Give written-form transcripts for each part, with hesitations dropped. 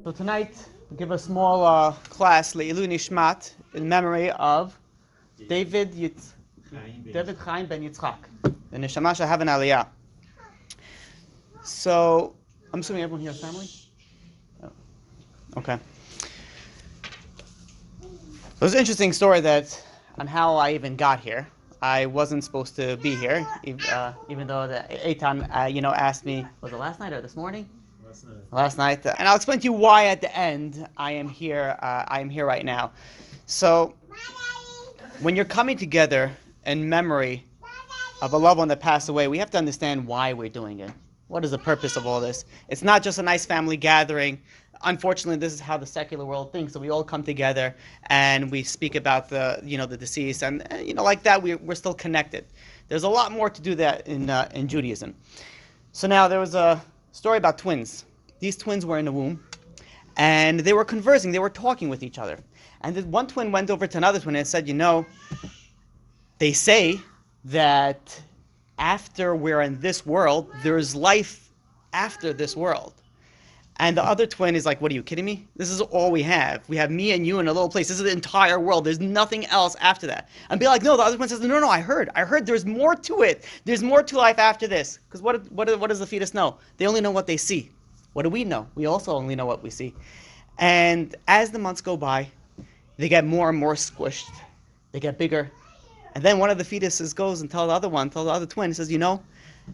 So tonight, we'll give a small class, Le'ilu Nishmat, in memory of David Chaim ben Yitzchak, the Neshama Shehav an Aliyah. So, I'm assuming everyone here is family? Oh. Okay. So it's an interesting story on how I even got here. I wasn't supposed to be here, even though the Eitan, asked me, was it last night or this morning? Last night. And I'll explain to you why at the end I am here right now. So, when you're coming together in memory of a loved one that passed away, we have to understand why we're doing it. What is the purpose of all this? It's not just a nice family gathering. Unfortunately, this is how the secular world thinks. So we all come together and we speak about the deceased, and like that we're still connected. There's a lot more to do that in Judaism. So now there was a story about twins. These twins were in the womb, and they were conversing. They were talking with each other. And this one twin went over to another twin and said, they say that after we're in this world, there's life after this world. And the other twin is like, what are you kidding me? This is all we have. We have me and you in a little place. This is the entire world. There's nothing else after that. And be like, no, the other twin says, no, I heard there's more to it. There's more to life after this. Because what does the fetus know? They only know what they see. What do we know? We also only know what we see. And as the months go by, they get more and more squished. They get bigger. And then one of the fetuses goes and tells the other twin, says,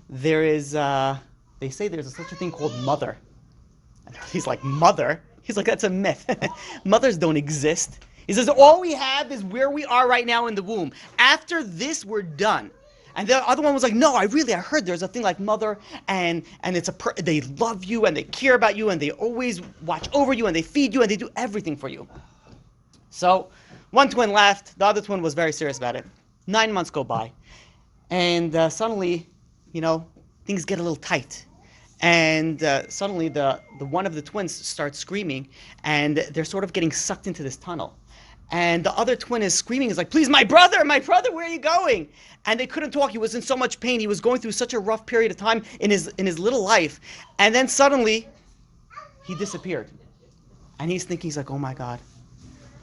there is, they say there's such a thing called mother. And he's like, mother? He's like, that's a myth. Mothers don't exist. He says, all we have is where we are right now in the womb. After this, we're done. And the other one was like, no, I heard there's a thing like mother, and they love you, and they care about you, and they always watch over you, and they feed you, and they do everything for you. So one twin left. The other twin was very serious about it. 9 months go by. And suddenly, things get a little tight. And suddenly the one of the twins starts screaming, and they're sort of getting sucked into this tunnel. And the other twin is screaming, is like, please, my brother, where are you going? And they couldn't talk. He was in so much pain. He was going through such a rough period of time in his little life. And then suddenly, he disappeared. And he's thinking, he's like, oh my God,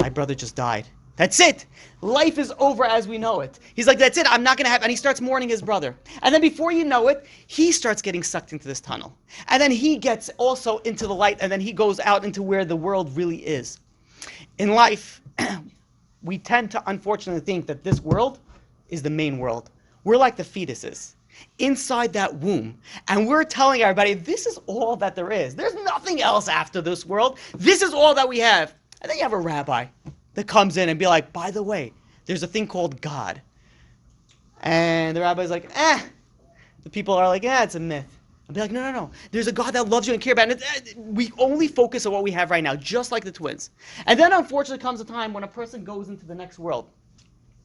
my brother just died. That's it. Life is over as we know it. He's like, that's it. I'm not going to have... And he starts mourning his brother. And then before you know it, he starts getting sucked into this tunnel. And then he gets also into the light, and then he goes out into where the world really is. In life, we tend to unfortunately think that this world is the main world. We're like the fetuses inside that womb. And we're telling everybody, this is all that there is. There's nothing else after this world. This is all that we have. And then you have a rabbi that comes in and be like, by the way, there's a thing called God. And the rabbi's like, The people are like, it's a myth. I'll be like, no. There's a God that loves you and cares about it. We only focus on what we have right now, just like the twins. And then unfortunately comes a time when a person goes into the next world.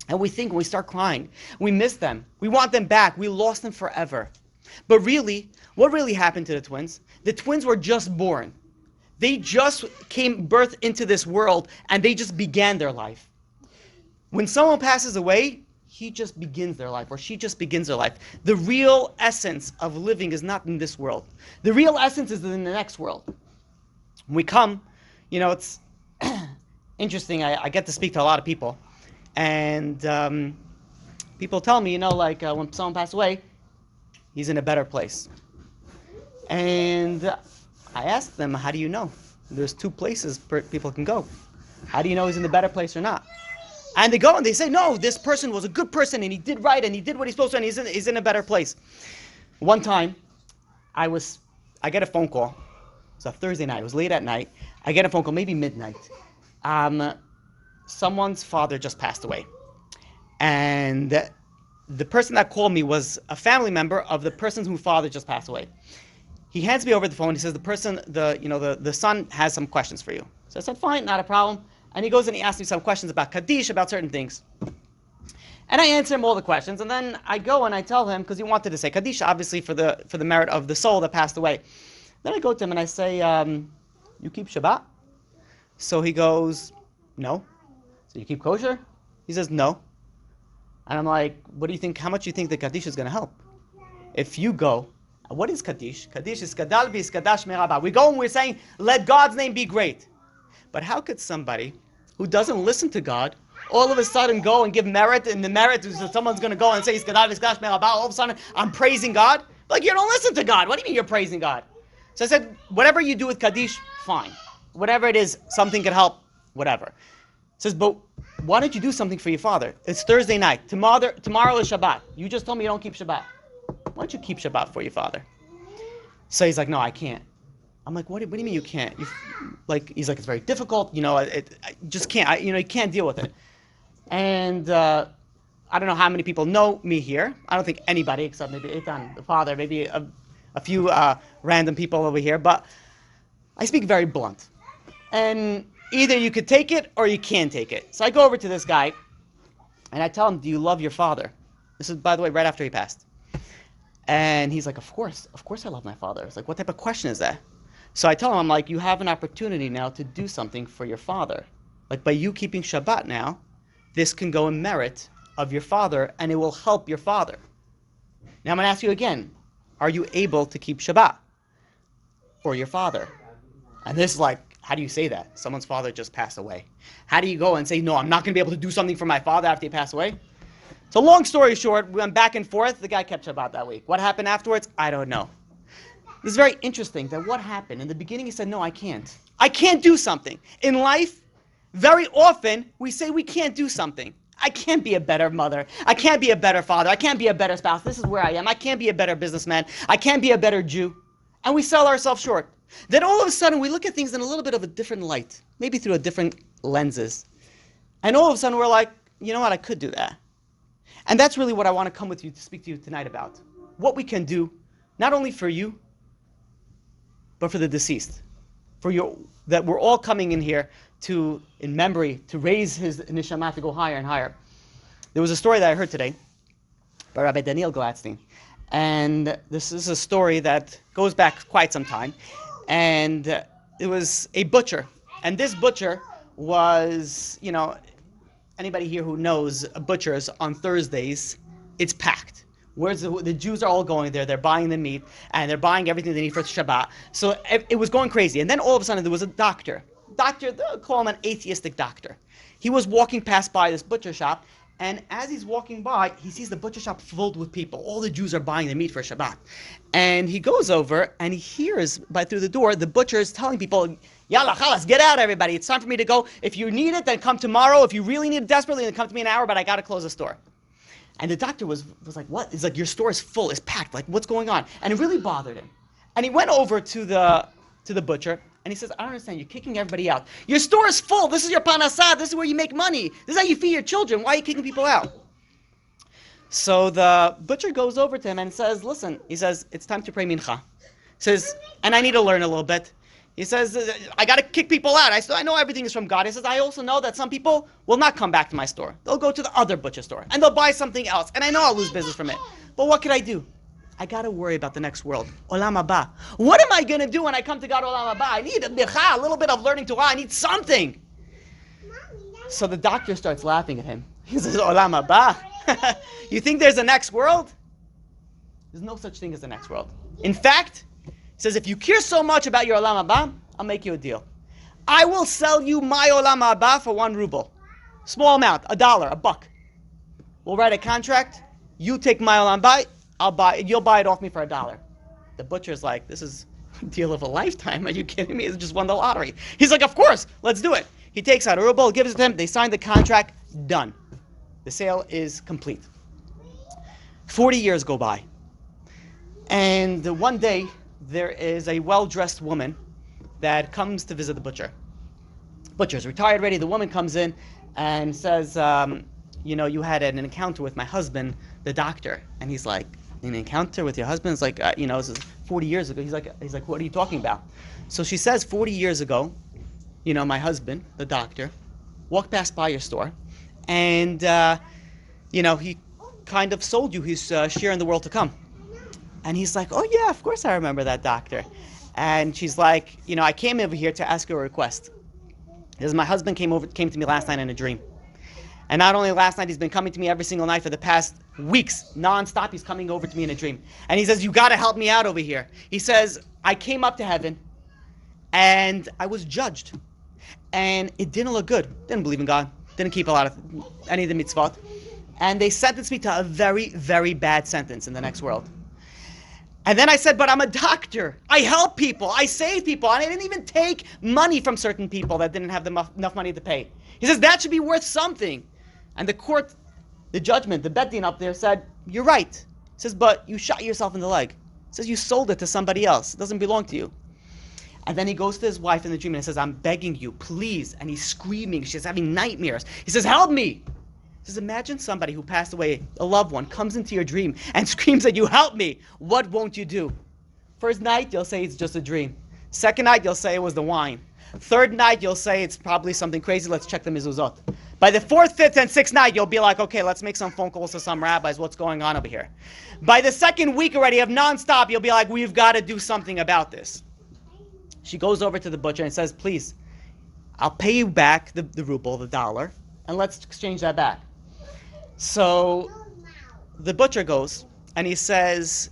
And we start crying. We miss them. We want them back. We lost them forever. But really, what really happened to the twins? The twins were just born. They just came birth into this world, and they just began their life. When someone passes away, he just begins their life, or she just begins their life. The real essence of living is not in this world. The real essence is in the next world. When we come, it's interesting. I get to speak to a lot of people, and people tell me, when someone passes away, he's in a better place. And I ask them, how do you know? There's two places people can go. How do you know he's in the better place or not? And they go and they say, no, this person was a good person and he did right and he did what he's supposed to and he's in a better place. One time, I get a phone call. It's a Thursday night. It was late at night. I get a phone call, maybe midnight. Someone's father just passed away. And the person that called me was a family member of the person whose father just passed away. He hands me over the phone. He says, the son has some questions for you. So I said, fine, not a problem. And he goes and he asks me some questions about Kaddish, about certain things. And I answer him all the questions. And then I go and I tell him, because he wanted to say Kaddish, obviously, for the merit of the soul that passed away. Then I go to him and I say, you keep Shabbat? So he goes, no. So you keep kosher? He says, no. And I'm like, what do you think? How much do you think the Kaddish is going to help? If you go, What is Kaddish? Kaddish is Kadal Kadash Merabah. We go and we're saying, let God's name be great. But how could somebody who doesn't listen to God all of a sudden go and give merit, and the merit is that someone's going to go and say, Kadal Kadash Merabah, all of a sudden I'm praising God? Like, you don't listen to God. What do you mean you're praising God? So I said, whatever you do with Kaddish, fine. Whatever it is, something could help, whatever. Says, but why don't you do something for your father? It's Thursday night. Tomorrow is Shabbat. You just told me you don't keep Shabbat. Why don't you keep Shabbat for your father? So he's like, no, I can't. I'm like, what do you mean you can't? He's like, it's very difficult. I just can't. You can't deal with it. And I don't know how many people know me here. I don't think anybody except maybe Eitan, the father, maybe a few random people over here. But I speak very blunt. And either you could take it or you can't take it. So I go over to this guy and I tell him, do you love your father? This is, by the way, right after he passed. And he's like, of course I love my father. It's like, what type of question is that? So I tell him, I'm like, you have an opportunity now to do something for your father. Like, by you keeping Shabbat now, this can go in merit of your father and it will help your father. Now I'm going to ask you again, are you able to keep Shabbat for your father? And this is like, how do you say that? Someone's father just passed away. How do you go and say, no, I'm not going to be able to do something for my father after he passed away? So long story short, we went back and forth. The guy kept Shabbat that week. What happened afterwards? I don't know. This is very interesting that what happened. In the beginning, he said, no, I can't. I can't do something. In life, very often, we say we can't do something. I can't be a better mother. I can't be a better father. I can't be a better spouse. This is where I am. I can't be a better businessman. I can't be a better Jew. And we sell ourselves short. Then all of a sudden, we look at things in a little bit of a different light, maybe through a different lenses. And all of a sudden, we're like, you know what, I could do that. And that's really what I want to come with you to speak to you tonight about. What we can do, not only for you, but for the deceased. That we're all coming in here in memory, to raise his neshama to go higher and higher. There was a story that I heard today by Rabbi Daniel Gladstein. And this is a story that goes back quite some time. And it was a butcher. And this butcher was, anybody here who knows butchers on Thursdays, it's packed. Whereas the Jews are all going there, they're buying the meat, and they're buying everything they need for Shabbat. So it was going crazy. And then all of a sudden there was a doctor. They'll call him an atheistic doctor. He was walking past by this butcher shop, and as he's walking by, he sees the butcher shop filled with people. All the Jews are buying the meat for Shabbat. And he goes over and he hears through the door, the butcher is telling people, Yalla, chalas, get out everybody. It's time for me to go. If you need it, then come tomorrow. If you really need it desperately, then come to me in an hour, but I got to close the store. And the doctor was like, what? He's like, your store is full, it's packed. Like, what's going on? And it really bothered him. And he went over to the butcher, and he says, I don't understand. You're kicking everybody out. Your store is full. This is your panasah. This is where you make money. This is how you feed your children. Why are you kicking people out? So the butcher goes over to him and says, listen, he says, it's time to pray mincha. He says, and I need to learn a little bit. He says, I got to kick people out. I know everything is from God. He says, I also know that some people will not come back to my store. They'll go to the other butcher store, and they'll buy something else. And I know I'll lose business from it. But what could I do? I got to worry about the next world. Olam haba. What am I going to do when I come to God, Olam haba? I need a little bit of learning Torah. I need something. So the doctor starts laughing at him. He says, Olam haba? You think there's a next world? There's no such thing as the next world. In fact, he says, if you care so much about your Olam haba, I'll make you a deal. I will sell you my Olam haba for 1 ruble. Small amount, $1, $1. We'll write a contract. You take my Olam haba. You'll buy it off me for $1. The butcher's like, this is a deal of a lifetime. Are you kidding me? It's just won the lottery. He's like, of course, let's do it. He takes out a ruble, gives it to him. They sign the contract. Done. The sale is complete. 40 years go by. And one day, there is a well-dressed woman that comes to visit the butcher. Butcher's retired already. The woman comes in and says, you had an encounter with my husband, the doctor. And he's like, an encounter with your husband? It's like, this is 40 years ago. He's like, what are you talking about? So she says, 40 years ago, my husband, the doctor, walked past by your store, and, he kind of sold you his share in the world to come. And he's like, oh yeah, of course I remember that doctor. And she's like, I came over here to ask you a request. Because my husband came to me last night in a dream. And not only last night, he's been coming to me every single night for the past weeks, non-stop. He's coming over to me in a dream. And he says, you got to help me out over here. He says, I came up to heaven and I was judged. And it didn't look good. Didn't believe in God. Didn't keep any of the mitzvot. And they sentenced me to a very, very bad sentence in the next world. And then I said, but I'm a doctor. I help people. I save people. And I didn't even take money from certain people that didn't have enough money to pay. He says, that should be worth something. And the court, the judgment, the bet din up there said, you're right. He says, but you shot yourself in the leg. He says, you sold it to somebody else. It doesn't belong to you. And then he goes to his wife in the dream and says, I'm begging you, please. And he's screaming. She's having nightmares. He says, help me. He says, imagine somebody who passed away, a loved one, comes into your dream and screams at you, help me. What won't you do? First night, you'll say it's just a dream. Second night, you'll say it was the wine. Third night, you'll say it's probably something crazy. Let's check the mezuzot. By the fourth, fifth, and sixth night, you'll be like, okay, let's make some phone calls to some rabbis. What's going on over here? By the second week already of nonstop, you'll be like, we've got to do something about this. She goes over to the butcher and says, please, I'll pay you back the ruble, the dollar, and let's exchange that back. So the butcher goes and he says,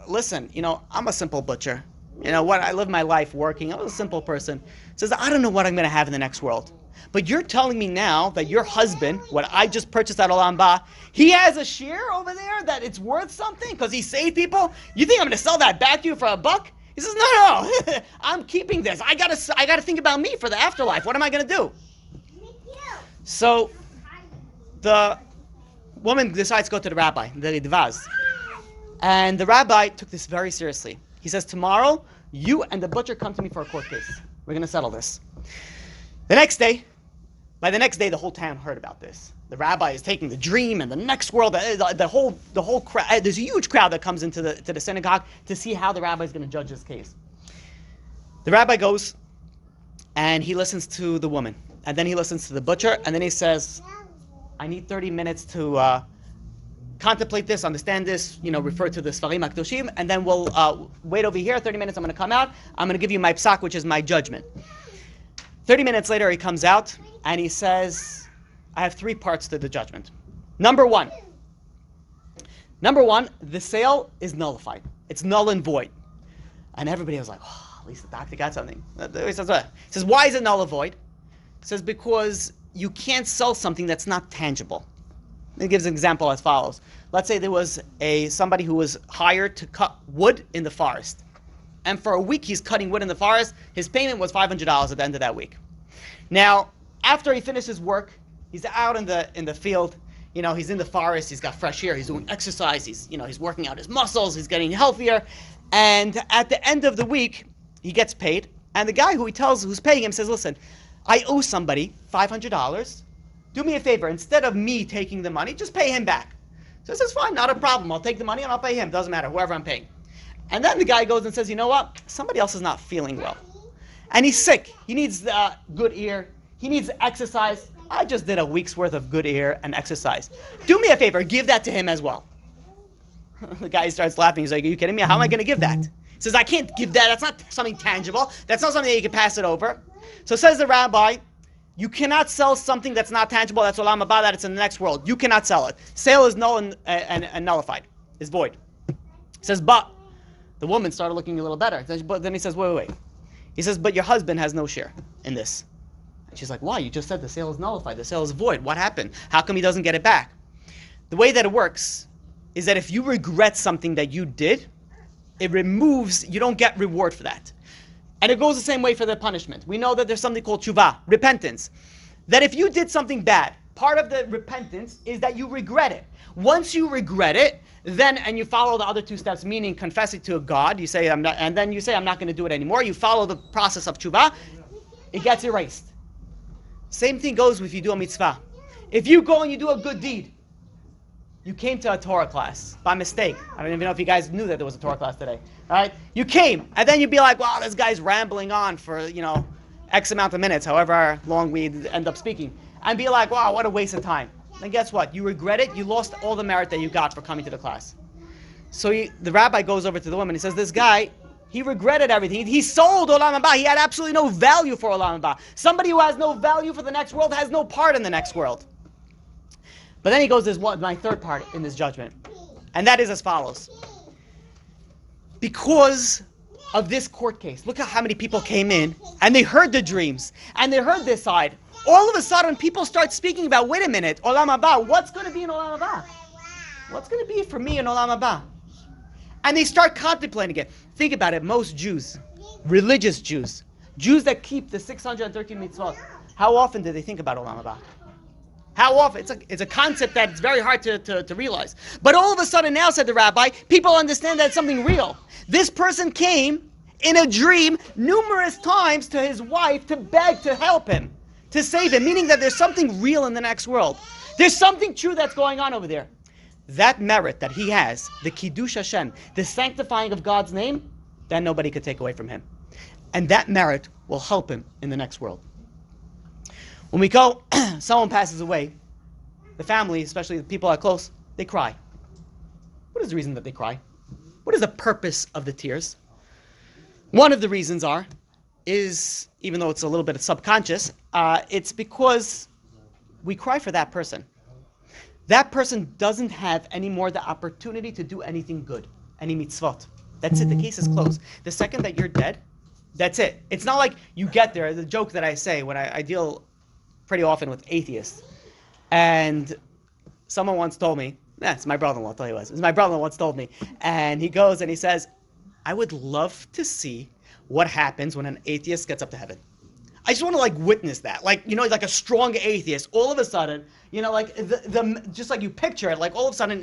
listen, I'm a simple butcher. I live my life working. I'm a simple person. He says, I don't know what I'm going to have in the next world. But you're telling me now that your husband, what I just purchased at Olam Ba, he has a share over there that it's worth something because he saved people? You think I'm going to sell that back to you for $1? He says, no, I'm keeping this. I gotta think about me for the afterlife. What am I going to do? So the woman decides to go to the rabbi, the Dvaz. And the rabbi took this very seriously. He says, tomorrow, you and the butcher come to me for a court case. We're going to settle this. By the next day, the whole town heard about this. The rabbi is taking the dream and the next world, the whole crowd. There's a huge crowd that comes into the synagogue to see how the rabbi is going to judge this case. The rabbi goes and he listens to the woman. And then he listens to the butcher. And then he says, I need 30 minutes to contemplate this, understand this, refer to the Sfarim HaKadoshim, and then we'll wait over here. 30 minutes, I'm going to come out. I'm going to give you my psak, which is my judgment. 30 minutes later, he comes out, and he says, I have 3 parts to the judgment. Number one, the sale is nullified. It's null and void. And everybody was like, oh, at least the doctor got something. He says, what? He says, why is it null and void? He says, because you can't sell something that's not tangible. He gives an example as follows. Let's say there was somebody who was hired to cut wood in the forest. And for a week he's cutting wood in the forest. His payment was $500 at the end of that week. Now, after he finishes work, he's out in the field. He's in the forest. He's got fresh air. He's doing exercise. He's working out his muscles. He's getting healthier. And at the end of the week, he gets paid. And the guy who's paying him says, listen, I owe somebody $500. Do me a favor. Instead of me taking the money, just pay him back. So he says, fine, not a problem. I'll take the money and I'll pay him. Doesn't matter, whoever I'm paying. And then the guy goes and says, you know what? Somebody else is not feeling well. And he's sick. He needs good air. He needs exercise. I just did a week's worth of good air and exercise. Do me a favor. Give that to him as well. The guy starts laughing. He's like, are you kidding me? How am I going to give that? He says, I can't give that. That's not something tangible. That's not something that you can pass it over. So says the rabbi, you cannot sell something that's not tangible. That's olam haba, that it's in the next world. You cannot sell it. Sale is null and nullified. Is void. He says, but the woman started looking a little better. But then he says, wait. He says, but your husband has no share in this. And she's like, why? You just said the sale is nullified. The sale is void. What happened? How come he doesn't get it back? The way that it works is that if you regret something that you did, it removes, you don't get reward for that. And it goes the same way for the punishment. We know that there's something called tshuva, repentance. That if you did something bad, part of the repentance is that you regret it. Once you regret it, and you follow the other 2 steps, meaning confess it to God, you say, I'm not going to do it anymore. You follow the process of tshuva, it gets erased. Same thing goes if you do a mitzvah. If you go and you do a good deed, you came to a Torah class by mistake. I don't even know if you guys knew that there was a Torah class today. All right? You came, and then you'd be like, wow, this guy's rambling on for, X amount of minutes, however long we end up speaking. And be like, wow, what a waste of time. And guess what? You regret it. You lost all the merit that you got for coming to the class. So the rabbi goes over to the woman. He says, this guy, he regretted everything. He sold Olam Haba. He had absolutely no value for Olam Haba. Somebody who has no value for the next world has no part in the next world. But then he goes, there's my third part in this judgment. And that is as follows. Because of this court case, look at how many people came in and they heard the dreams and they heard this side. All of a sudden, people start speaking about, wait a minute, Olam Haba, what's going to be in Olam Haba? What's going to be for me in Olam Haba? And they start contemplating it. Think about it, most Jews, religious Jews, Jews that keep the 613 mitzvot, how often do they think about Olam Haba? How often? It's a concept that's very hard to realize. But all of a sudden now, said the rabbi, people understand that it's something real. This person came in a dream numerous times to his wife to beg to help him, to save him, meaning that there's something real in the next world. There's something true that's going on over there. That merit that he has, the Kiddush Hashem, the sanctifying of God's name, that nobody could take away from him. And that merit will help him in the next world. When we go, someone passes away, the family, especially the people that are close, they cry. What is the reason that they cry? What is the purpose of the tears? One of the reasons is, even though it's a little bit subconscious, it's because we cry for that person. That person doesn't have anymore the opportunity to do anything good, any mitzvot. That's it, the case is closed. The second that you're dead, that's it. It's not like you get there, the joke that I say when I deal pretty often with atheists. And someone once told me, it's my brother-in-law, I'll tell you what, my brother-in-law once told me, and he goes and he says, I would love to see what happens when an atheist gets up to heaven. I just want to witness that. Like a strong atheist, all of a sudden, just like you picture it, all of a sudden,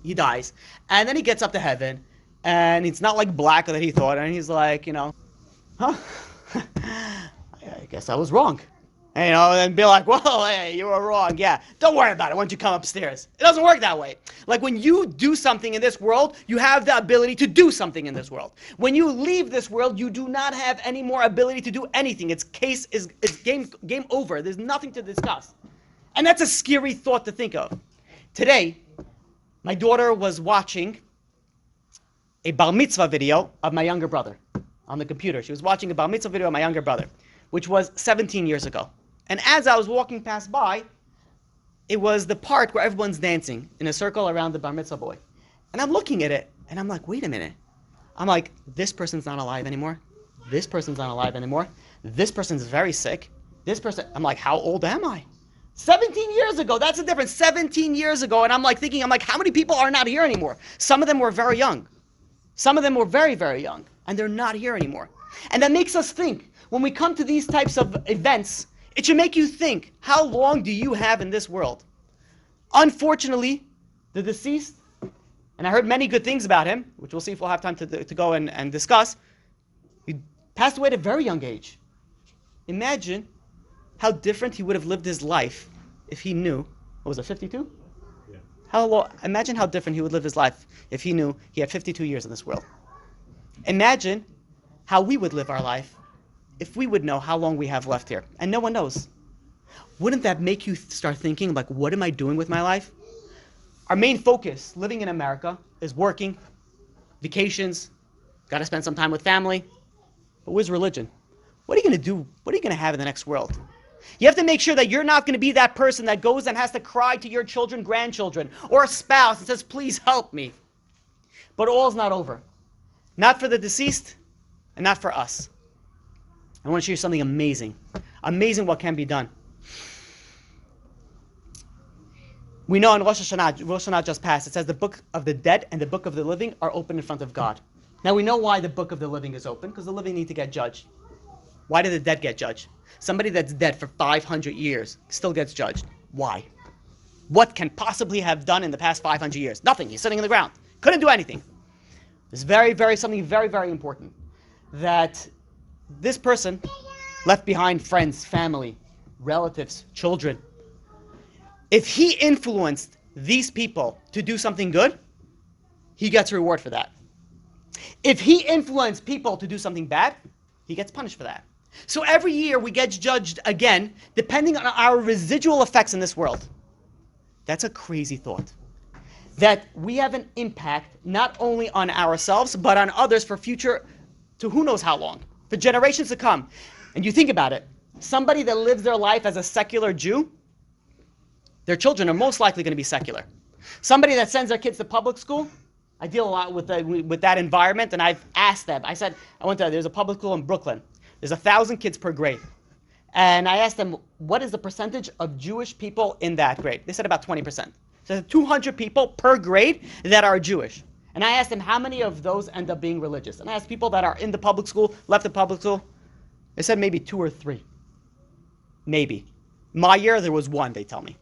he dies. And then he gets up to heaven, and it's not like black that he thought, and he's like, huh? I guess I was wrong. And be like, well, hey, you were wrong. Yeah, don't worry about it. Why don't you come upstairs? It doesn't work that way. Like when you do something in this world, you have the ability to do something in this world. When you leave this world, you do not have any more ability to do anything. It's game over. There's nothing to discuss. And that's a scary thought to think of. Today, my daughter was watching a bar mitzvah video of my younger brother on the computer. She was watching a bar mitzvah video of my younger brother, which was 17 years ago. And as I was walking past by, it was the part where everyone's dancing in a circle around the bar mitzvah boy. And I'm looking at it, and I'm like, wait a minute. I'm like, this person's not alive anymore. This person's not alive anymore. This person's very sick. This person, I'm like, how old am I? 17 years ago, that's the difference. 17 years ago, and I'm thinking, how many people are not here anymore? Some of them were very young. Some of them were very, very young, and they're not here anymore. And that makes us think, when we come to these types of events, it should make you think, how long do you have in this world? Unfortunately, the deceased, and I heard many good things about him, which we'll see if we'll have time to go and discuss, he passed away at a very young age. Imagine how different he would have lived his life if he knew, what was it, 52? Yeah. Imagine how different he would live his life if he knew he had 52 years in this world. Imagine how we would live our life if we would know how long we have left here, and no one knows. Wouldn't that make you start thinking, what am I doing with my life? Our main focus, living in America, is working, vacations, got to spend some time with family. But where's religion? What are you going to do? What are you going to have in the next world? You have to make sure that you're not going to be that person that goes and has to cry to your children, grandchildren, or a spouse and says, please help me. But all's not over. Not for the deceased, and not for us. I want to show you something amazing. Amazing what can be done. We know in Rosh Hashanah just passed, it says the book of the dead and the book of the living are open in front of God. Now we know why the book of the living is open, because the living need to get judged. Why do the dead get judged? Somebody that's dead for 500 years still gets judged. Why? What can possibly have done in the past 500 years? Nothing. He's sitting in the ground. Couldn't do anything. It's something very, very important. That this person left behind friends, family, relatives, children. If he influenced these people to do something good, he gets a reward for that. If he influenced people to do something bad, he gets punished for that. So every year we get judged again, depending on our residual effects in this world. That's a crazy thought. That we have an impact not only on ourselves, but on others for future, to who knows how long. For generations to come. And you think about it, somebody that lives their life as a secular Jew, their children are most likely going to be secular. Somebody that sends their kids to public school, I deal a lot with that environment, and I've asked them. There's a public school in Brooklyn. There's 1,000 kids per grade. And I asked them, what is the percentage of Jewish people in that grade? They said about 20%. So 200 people per grade that are Jewish. And I asked them, how many of those end up being religious? And I asked people that are in the public school, left the public school. They said maybe 2 or 3. Maybe. My year, there was 1, they tell me.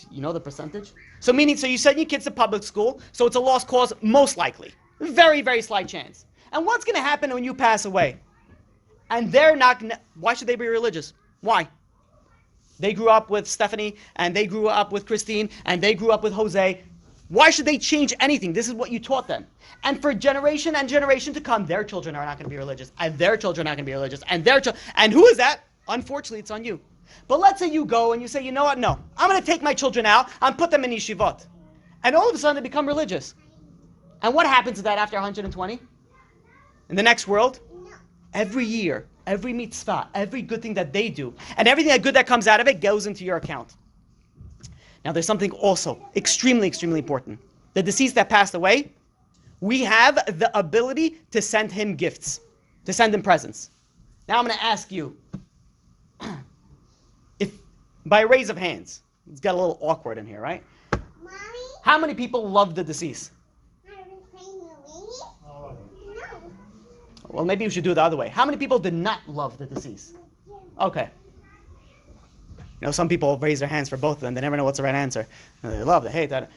You know the percentage? So you send your kids to public school, so it's a lost cause, most likely. Very, very slight chance. And what's going to happen when you pass away? And they're not going to... Why should they be religious? Why? They grew up with Stephanie, and they grew up with Christine, and they grew up with Jose. Why should they change anything? This is what you taught them. And for generation and generation to come, their children are not going to be religious, and their children are not going to be religious, and their children... And who is that? Unfortunately, it's on you. But let's say you go and you say, you know what? No, I'm going to take my children out and put them in yeshivot. And all of a sudden they become religious. And what happens to that after 120? In the next world? Every year, every mitzvah, every good thing that they do, and everything that good that comes out of it goes into your account. Now there's something also extremely, extremely important. The deceased that passed away, we have the ability to send him gifts, to send him presents. Now I'm going to ask you, if by a raise of hands, it's got a little awkward in here, right? Mommy? How many people love the deceased? Well, maybe you should do it the other way. How many people did not love the deceased? Okay. You know, some people raise their hands for both of them. They never know what's the right answer. They love, they hate that.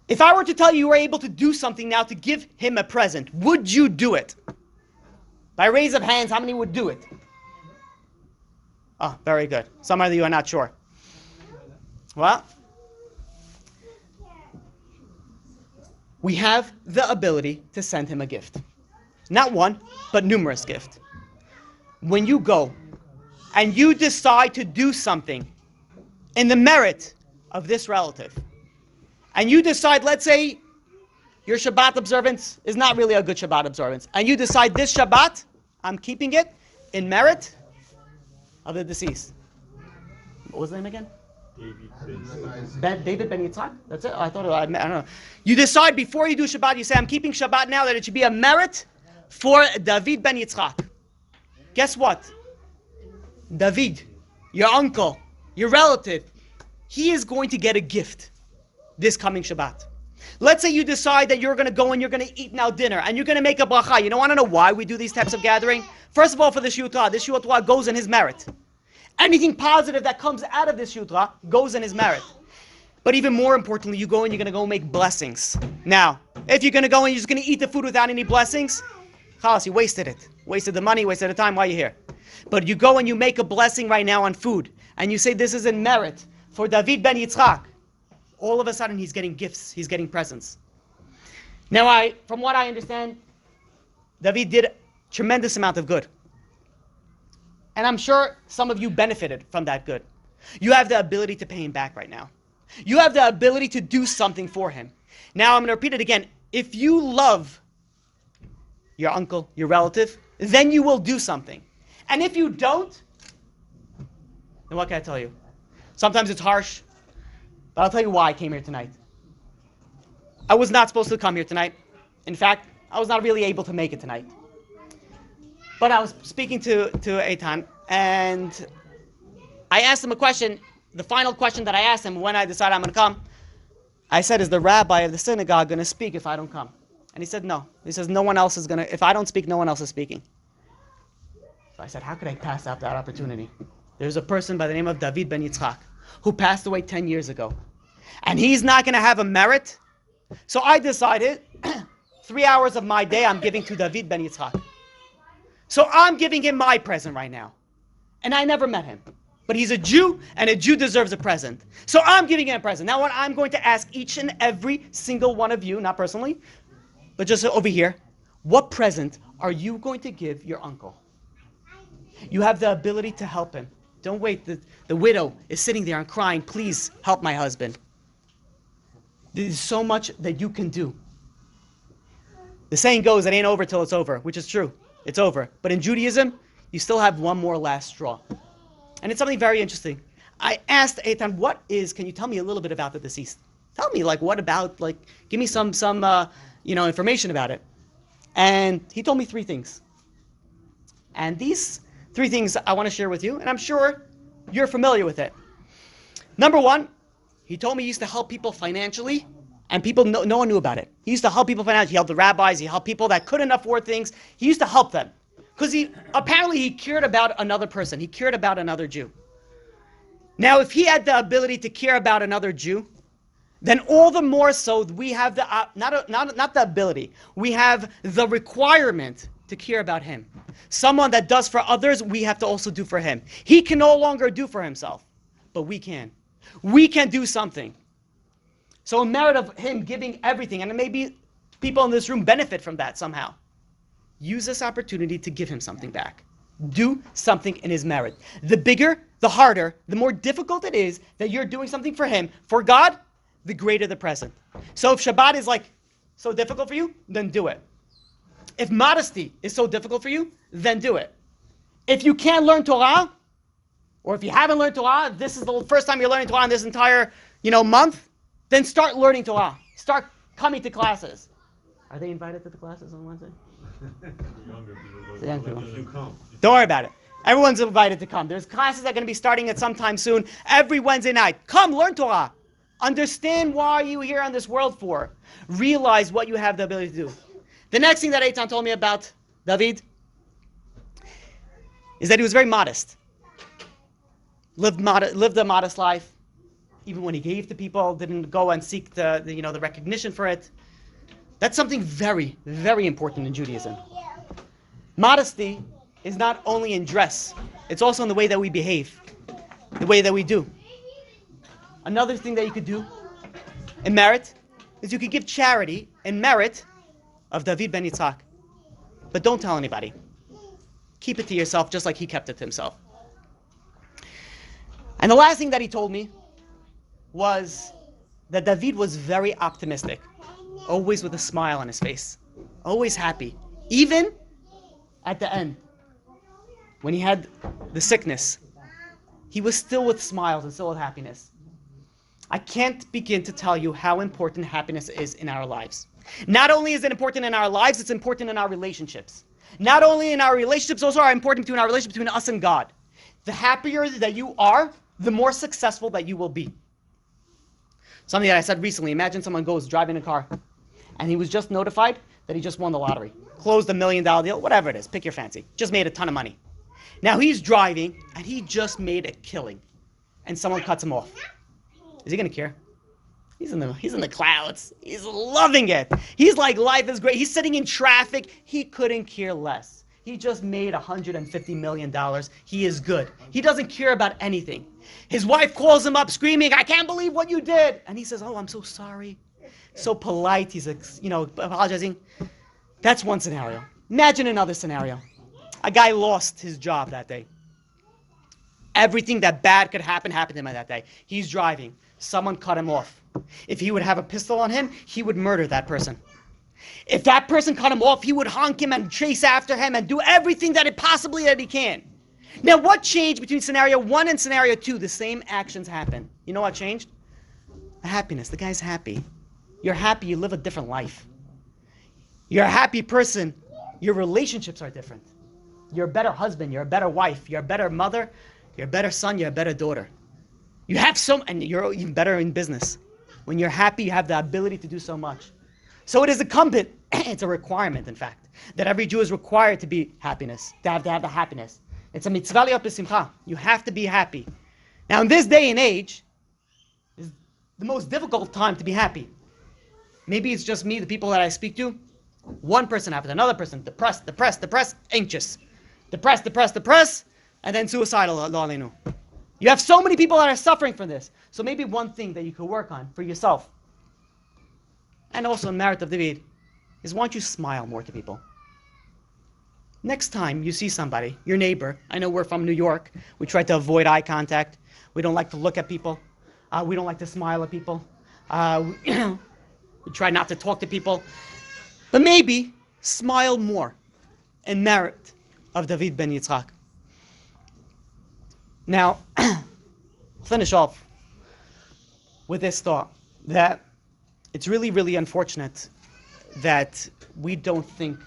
If I were to tell you were able to do something now to give him a present, would you do it? By raise of hands, how many would do it? Oh, very good. Some of you are not sure. Well, we have the ability to send him a gift. Not one, but numerous gifts. When you go and you decide to do something in the merit of this relative, and you decide, let's say, your Shabbat observance is not really a good Shabbat observance, and you decide this Shabbat, I'm keeping it in merit of the deceased. What was the name again? David Ben Yitzhak? That's it? I don't know. You decide before you do Shabbat, you say, I'm keeping Shabbat now, that it should be a merit for David Ben Yitzhak. Guess what? David, your uncle, your relative, he is going to get a gift this coming Shabbat. Let's say you decide that you're going to go and you're going to eat now dinner and you're going to make a bracha. You don't want to know why we do these types of gathering? First of all, for the Shiur Torah. This Shiur Torah goes in his merit. Anything positive that comes out of this Shiur Torah goes in his merit. But even more importantly, you go and you're going to go make blessings. Now, if you're going to go and you're just going to eat the food without any blessings, chalas, you wasted it. Wasted the money, wasted the time while you're here. But you go and you make a blessing right now on food, and you say this is in merit for David Ben Yitzhak. All of a sudden, he's getting gifts. He's getting presents. Now, from what I understand, David did a tremendous amount of good. And I'm sure some of you benefited from that good. You have the ability to pay him back right now. You have the ability to do something for him. Now, I'm going to repeat it again. If you love your uncle, your relative, then you will do something. And if you don't, then what can I tell you? Sometimes it's harsh, but I'll tell you why I came here tonight. I was not supposed to come here tonight. In fact, I was not really able to make it tonight. But I was speaking to Eitan, and I asked him a question. The final question that I asked him when I decided I'm going to come, I said, is the rabbi of the synagogue going to speak if I don't come? And he said, no. He says, no one else is going to, if I don't speak, no one else is speaking. So I said, how could I pass up that opportunity? There's a person by the name of David Ben Yitzhak who passed away 10 years ago. And he's not going to have a merit. So I decided 3 hours of my day I'm giving to David Ben Yitzhak. So I'm giving him my present right now. And I never met him. But he's a Jew, and a Jew deserves a present. So I'm giving him a present. Now what I'm going to ask each and every single one of you, not personally, but just over here, what present are you going to give your uncle? You have the ability to help him. Don't wait. The widow is sitting there and crying, please help my husband. There's so much that you can do. The saying goes, it ain't over till it's over, which is true. It's over. But in Judaism, you still have one more last straw. And it's something very interesting. I asked Eitan, can you tell me a little bit about the deceased? Tell me, what about, give me some information about it. And he told me 3 things. And these 3 things I want to share with you, and I'm sure you're familiar with it. Number 1, he told me he used to help people financially, and no one knew about it. He used to help people financially. He helped the rabbis. He helped people that couldn't afford things. He used to help them. Because he cared about another person. He cared about another Jew. Now, if he had the ability to care about another Jew, then all the more so we have not the ability, we have the requirement to care about him. Someone that does for others, we have to also do for him. He can no longer do for himself, but we can. We can do something. So in merit of him giving everything, and maybe people in this room benefit from that somehow, use this opportunity to give him something back. Do something in his merit. The bigger, the harder, the more difficult it is that you're doing something for him, for God, the greater the present. So if Shabbat is so difficult for you, then do it. If modesty is so difficult for you, then do it. If you can't learn Torah, or if you haven't learned Torah, this is the first time you're learning Torah in this entire, month, then start learning Torah. Start coming to classes. Are they invited to the classes on Wednesday? The young people. Don't worry about it. Everyone's invited to come. There's classes that are going to be starting at some time soon, every Wednesday night. Come, learn Torah. Understand why you're here on this world for. Realize what you have the ability to do. The next thing that Eitan told me about David is that he was very modest. Lived a modest life. Even when he gave to people, didn't go and seek the recognition for it. That's something very, very important in Judaism. Modesty is not only in dress, it's also in the way that we behave, the way that we do. Another thing that you could do in merit is you could give charity in merit of David ben Yitzhak. But don't tell anybody. Keep it to yourself just like he kept it to himself. And the last thing that he told me was that David was very optimistic, always with a smile on his face, always happy. Even at the end, when he had the sickness, he was still with smiles and still with happiness. I can't begin to tell you how important happiness is in our lives. Not only is it important in our lives, it's important in our relationships. Not only in our relationships, also are important between our relationship between us and God. The happier that you are, the more successful that you will be. Something that I said recently, imagine someone goes driving a car and he was just notified that he just won the lottery. Closed $1 million deal, whatever it is, pick your fancy. Just made a ton of money. Now he's driving and he just made a killing and someone cuts him off. Is he going to care? He's in the clouds. He's loving it. He's like, life is great. He's sitting in traffic. He couldn't care less. He just made $150 million. He is good. He doesn't care about anything. His wife calls him up screaming, I can't believe what you did. And he says, oh, I'm so sorry. So polite. He's apologizing. That's one scenario. Imagine another scenario. A guy lost his job that day. Everything that bad could happen happened to him that day. He's driving. Someone cut him off. If he would have a pistol on him, he would murder that person. If that person cut him off, he would honk him and chase after him and do everything that he can. Now, what changed between scenario 1 and scenario 2? The same actions happen. You know what changed? The happiness. The guy's happy. You're happy. You live a different life. You're a happy person. Your relationships are different. You're a better husband. You're a better wife. You're a better mother. You're a better son. You're a better daughter. And you're even better in business. When you're happy, you have the ability to do so much. So it is incumbent, it's a requirement, in fact, that every Jew is required to be happiness, to have the happiness. It's a mitzvah liot b'simcha. You have to be happy. Now, in this day and age, is the most difficult time to be happy. Maybe it's just me, the people that I speak to. One person happens, another person, depressed, anxious. Depressed, and then suicidal, lo aleinu. You have so many people that are suffering from this. So maybe one thing that you could work on for yourself, and also in merit of David, is why don't you smile more to people? Next time you see somebody, your neighbor, I know we're from New York, we try to avoid eye contact, we don't like to look at people, we don't like to smile at people, we try not to talk to people, but maybe smile more in merit of David ben Yitzhak. Now, finish off with this thought that it's really, really unfortunate that we don't think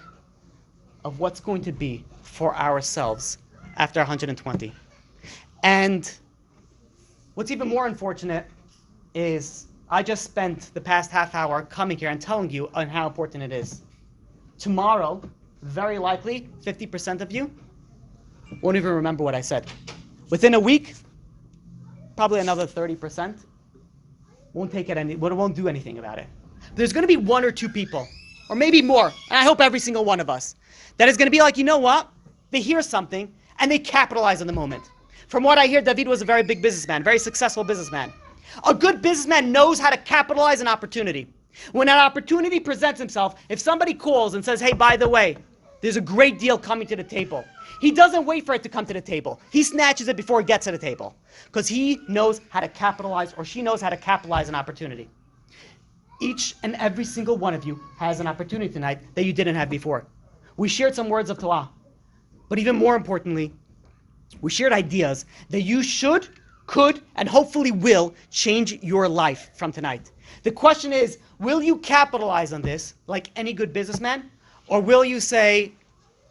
of what's going to be for ourselves after 120. And what's even more unfortunate is I just spent the past half hour coming here and telling you on how important it is. Tomorrow, very likely, 50% of you won't even remember what I said. Within a week, probably another 30% won't do anything about it. There's going to be one or two people, or maybe more, and I hope every single one of us, that is going to be like, you know what? They hear something, and they capitalize on the moment. From what I hear, David was a very big businessman, very successful businessman. A good businessman knows how to capitalize an opportunity. When an opportunity presents himself, if somebody calls and says, hey, by the way, there's a great deal coming to the table, he doesn't wait for it to come to the table. He snatches it before it gets to the table because he knows how to capitalize, or she knows how to capitalize an opportunity. Each and every single one of you has an opportunity tonight that you didn't have before. We shared some words of Torah, but even more importantly, we shared ideas that you should, could, and hopefully will change your life from tonight. The question is, will you capitalize on this like any good businessman? Or will you say,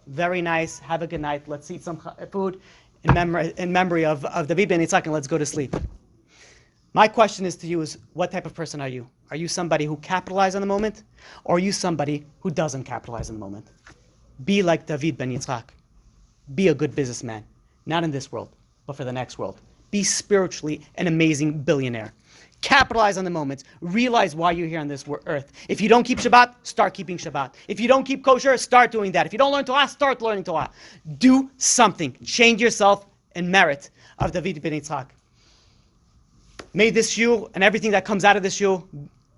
very nice, have a good night, let's eat some food in memory of David ben Yitzhak, and let's go to sleep? My question is to you is, what type of person are you? Are you somebody who capitalizes on the moment? Or are you somebody who doesn't capitalize on the moment? Be like David ben Yitzhak. Be a good businessman. Not in this world, but for the next world. Be spiritually an amazing billionaire. Capitalize on the moments. Realize why you're here on this earth. If you don't keep Shabbat, start keeping Shabbat. If you don't keep kosher, start doing that. If you don't learn Torah, start learning Torah. Do something. Change yourself in merit of David ben Yitzhak. May this shiur and everything that comes out of this shiur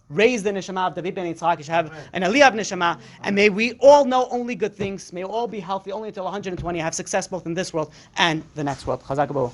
raise the neshama of David ben Yitzhak. You should have an aliyah of neshama. And may we all know only good things. May we all be healthy only until 120. Have success both in this world and the next world. Chazak Baruch.